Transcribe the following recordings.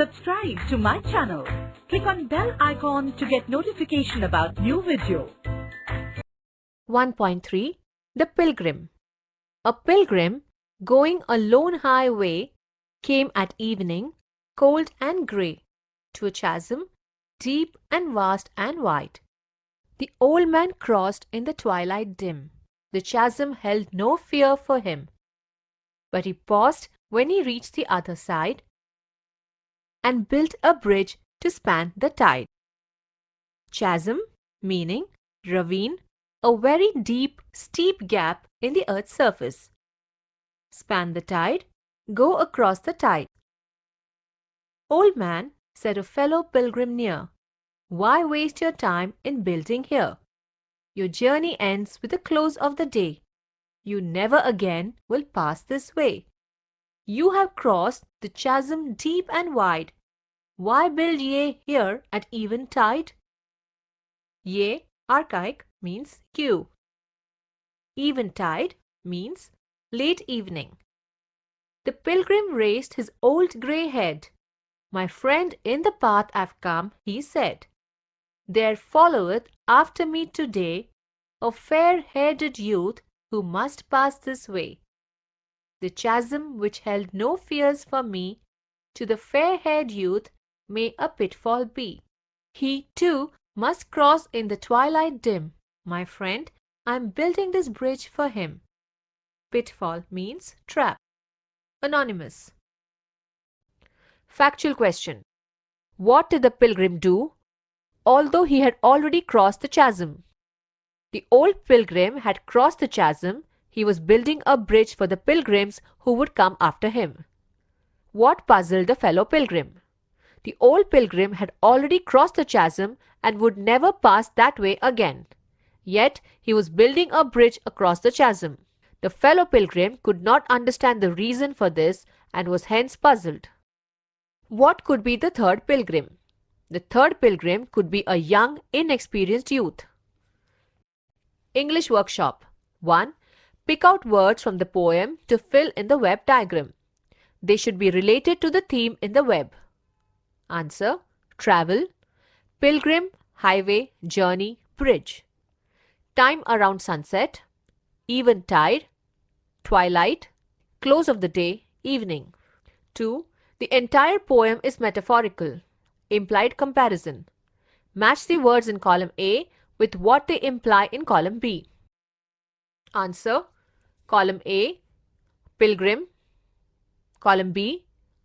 Subscribe to my channel. Click on bell icon to get notification about new video. 1.3 The Pilgrim. A pilgrim, going a lone highway, came at evening, cold and grey, to a chasm, deep and vast and wide. The old man crossed in the twilight dim. The chasm held no fear for him. But he paused when he reached the other side, and built a bridge to span the tide. Chasm, meaning ravine, a very deep, steep gap in the earth's surface. Span the tide, go across the tide. Old man, said a fellow pilgrim near, why waste your time in building here? Your journey ends with the close of the day. You never again will pass this way. You have crossed the chasm deep and wide. Why build ye here at eventide? Ye, archaic, means you. Eventide means late evening. The pilgrim raised his old grey head. My friend, in the path I've come, he said. There followeth after me today a fair-headed youth who must pass this way. The chasm which held no fears for me, to the fair-haired youth may a pitfall be. He too must cross in the twilight dim. My friend, I'm building this bridge for him. Pitfall means trap. Anonymous. Factual question. What did the pilgrim do, although he had already crossed the chasm? The old pilgrim had crossed the chasm. He was building a bridge for the pilgrims who would come after him. What puzzled the fellow pilgrim? The old pilgrim had already crossed the chasm and would never pass that way again. Yet he was building a bridge across the chasm. The fellow pilgrim could not understand the reason for this and was hence puzzled. What could be the third pilgrim? The third pilgrim could be a young, inexperienced youth. English workshop. 1. Pick out words from the poem to fill in the web diagram. They should be related to the theme in the web. Answer: travel, pilgrim, highway, journey, bridge. Time around sunset, eventide, twilight, close of the day, evening. 2. The entire poem is metaphorical. Implied comparison. Match the words in column A with what they imply in column B. Answer: column A, pilgrim. Column B,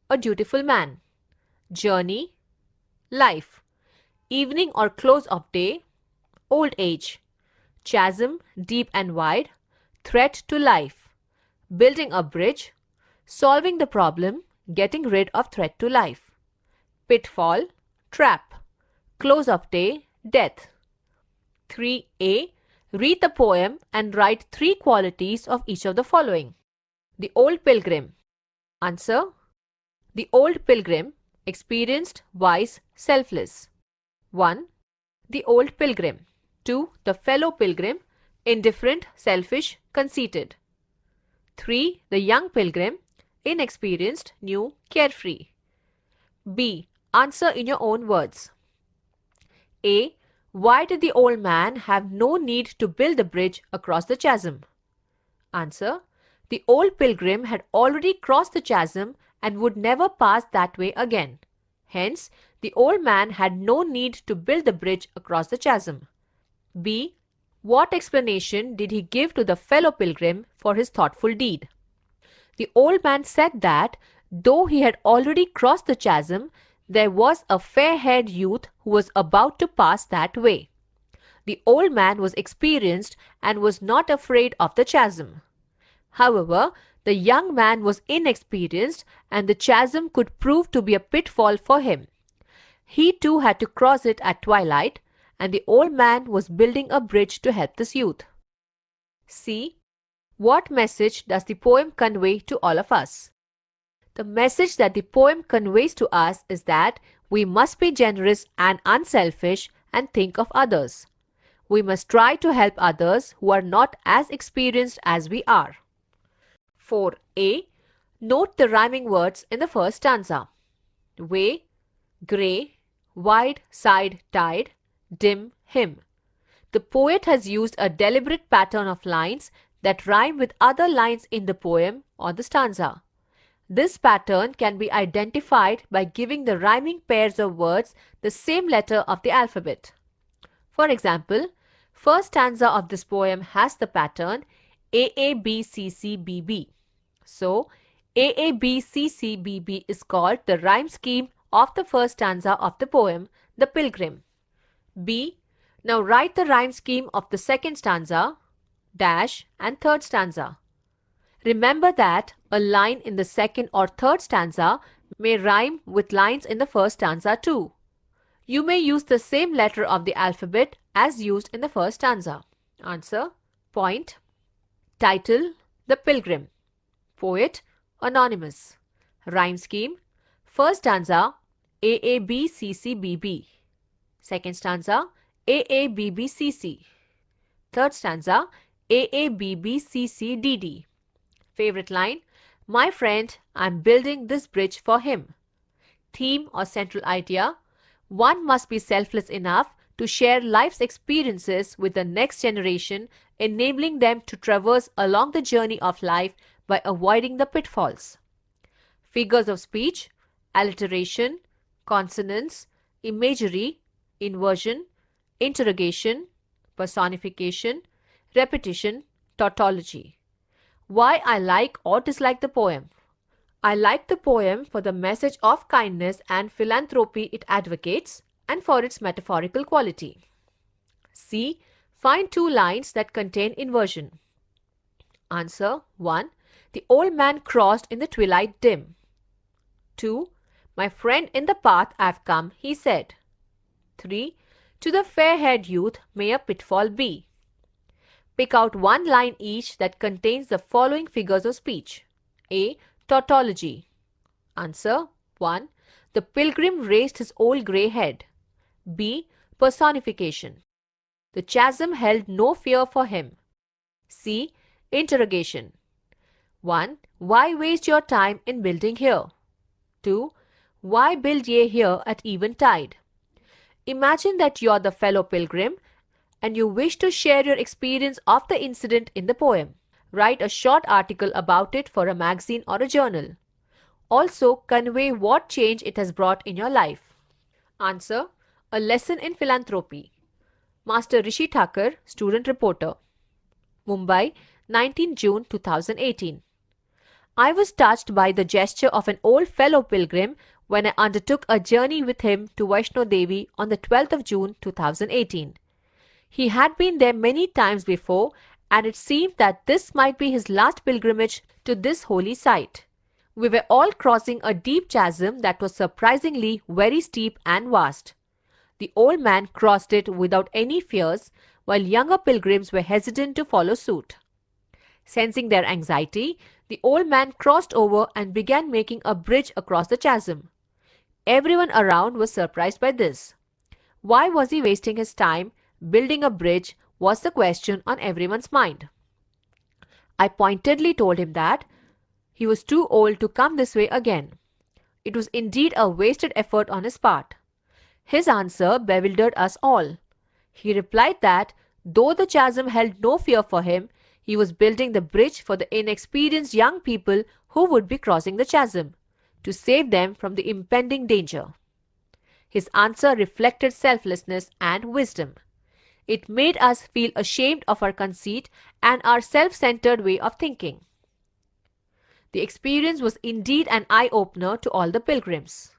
a dutiful man. Journey, life. Evening or close of day, old age. Chasm, deep and wide, threat to life. Building a bridge, solving the problem, getting rid of threat to life. Pitfall, trap. Close of day, death. 3A. Read the poem and write 3 qualities of each of the following. The old pilgrim. Answer: the old pilgrim, experienced, wise, selfless. 1. The old pilgrim. 2. The fellow pilgrim, indifferent, selfish, conceited. 3. The young pilgrim, inexperienced, new, carefree. B. Answer in your own words. A. Why did the old man have no need to build the bridge across the chasm? Answer: the old pilgrim had already crossed the chasm and would never pass that way again. Hence, the old man had no need to build the bridge across the chasm. B. What explanation did he give to the fellow pilgrim for his thoughtful deed? The old man said that, though he had already crossed the chasm, there was a fair-haired youth who was about to pass that way. The old man was experienced and was not afraid of the chasm. However, the young man was inexperienced and the chasm could prove to be a pitfall for him. He too had to cross it at twilight, and the old man was building a bridge to help this youth. C. What message does the poem convey to all of us? The message that the poem conveys to us is that we must be generous and unselfish and think of others. We must try to help others who are not as experienced as we are. 4A. Note the rhyming words in the first stanza. Way, grey, wide side tide, dim him. The poet has used a deliberate pattern of lines that rhyme with other lines in the poem or the stanza. This pattern can be identified by giving the rhyming pairs of words the same letter of the alphabet. For example, first stanza of this poem has the pattern AABCCBB. So, AABCCBB is called the rhyme scheme of the first stanza of the poem, The Pilgrim. B. Now write the rhyme scheme of the second stanza, dash, and third stanza. Remember that a line in the second or third stanza may rhyme with lines in the first stanza too. You may use the same letter of the alphabet as used in the first stanza. Answer. Point. Title: The Pilgrim. Poet: anonymous. Rhyme scheme: first stanza AABCCBB. Second stanza AABBCC. Third stanza AABBCCDD. Favorite line: my friend, I'm building this bridge for him. Theme or central idea: one must be selfless enough to share life's experiences with the next generation, enabling them to traverse along the journey of life by avoiding the pitfalls. Figures of speech: alliteration, consonants, imagery, inversion, interrogation, personification, repetition, tautology. Why I like or dislike the poem. I like the poem for the message of kindness and philanthropy it advocates and for its metaphorical quality. C. Find two lines that contain inversion. Answer. 1. The old man crossed in the twilight dim. 2. My friend, in the path I've come, he said. 3. To the fair-haired youth may a pitfall be. Pick out one line each that contains the following figures of speech. A. Tautology. Answer. 1. The pilgrim raised his old grey head. B. Personification. The chasm held no fear for him. C. Interrogation. 1. Why waste your time in building here? 2. Why build ye here at eventide? Imagine that you are the fellow pilgrim and you wish to share your experience of the incident in the poem. Write a short article about it for a magazine or a journal. Also, convey what change it has brought in your life. Answer. A lesson in philanthropy. Master Rishi Thakur, student reporter. Mumbai, 19 June 2018. I was touched by the gesture of an old fellow pilgrim when I undertook a journey with him to Vaishno Devi on the 12th of June 2018. He had been there many times before, and it seemed that this might be his last pilgrimage to this holy site. We were all crossing a deep chasm that was surprisingly very steep and vast. The old man crossed it without any fears, while younger pilgrims were hesitant to follow suit. Sensing their anxiety, the old man crossed over and began making a bridge across the chasm. Everyone around was surprised by this. Why was he wasting his time building a bridge was the question on everyone's mind. I pointedly told him that he was too old to come this way again. It was indeed a wasted effort on his part. His answer bewildered us all. He replied that though the chasm held no fear for him, he was building the bridge for the inexperienced young people who would be crossing the chasm, to save them from the impending danger. His answer reflected selflessness and wisdom. It made us feel ashamed of our conceit and our self-centered way of thinking. The experience was indeed an eye-opener to all the pilgrims.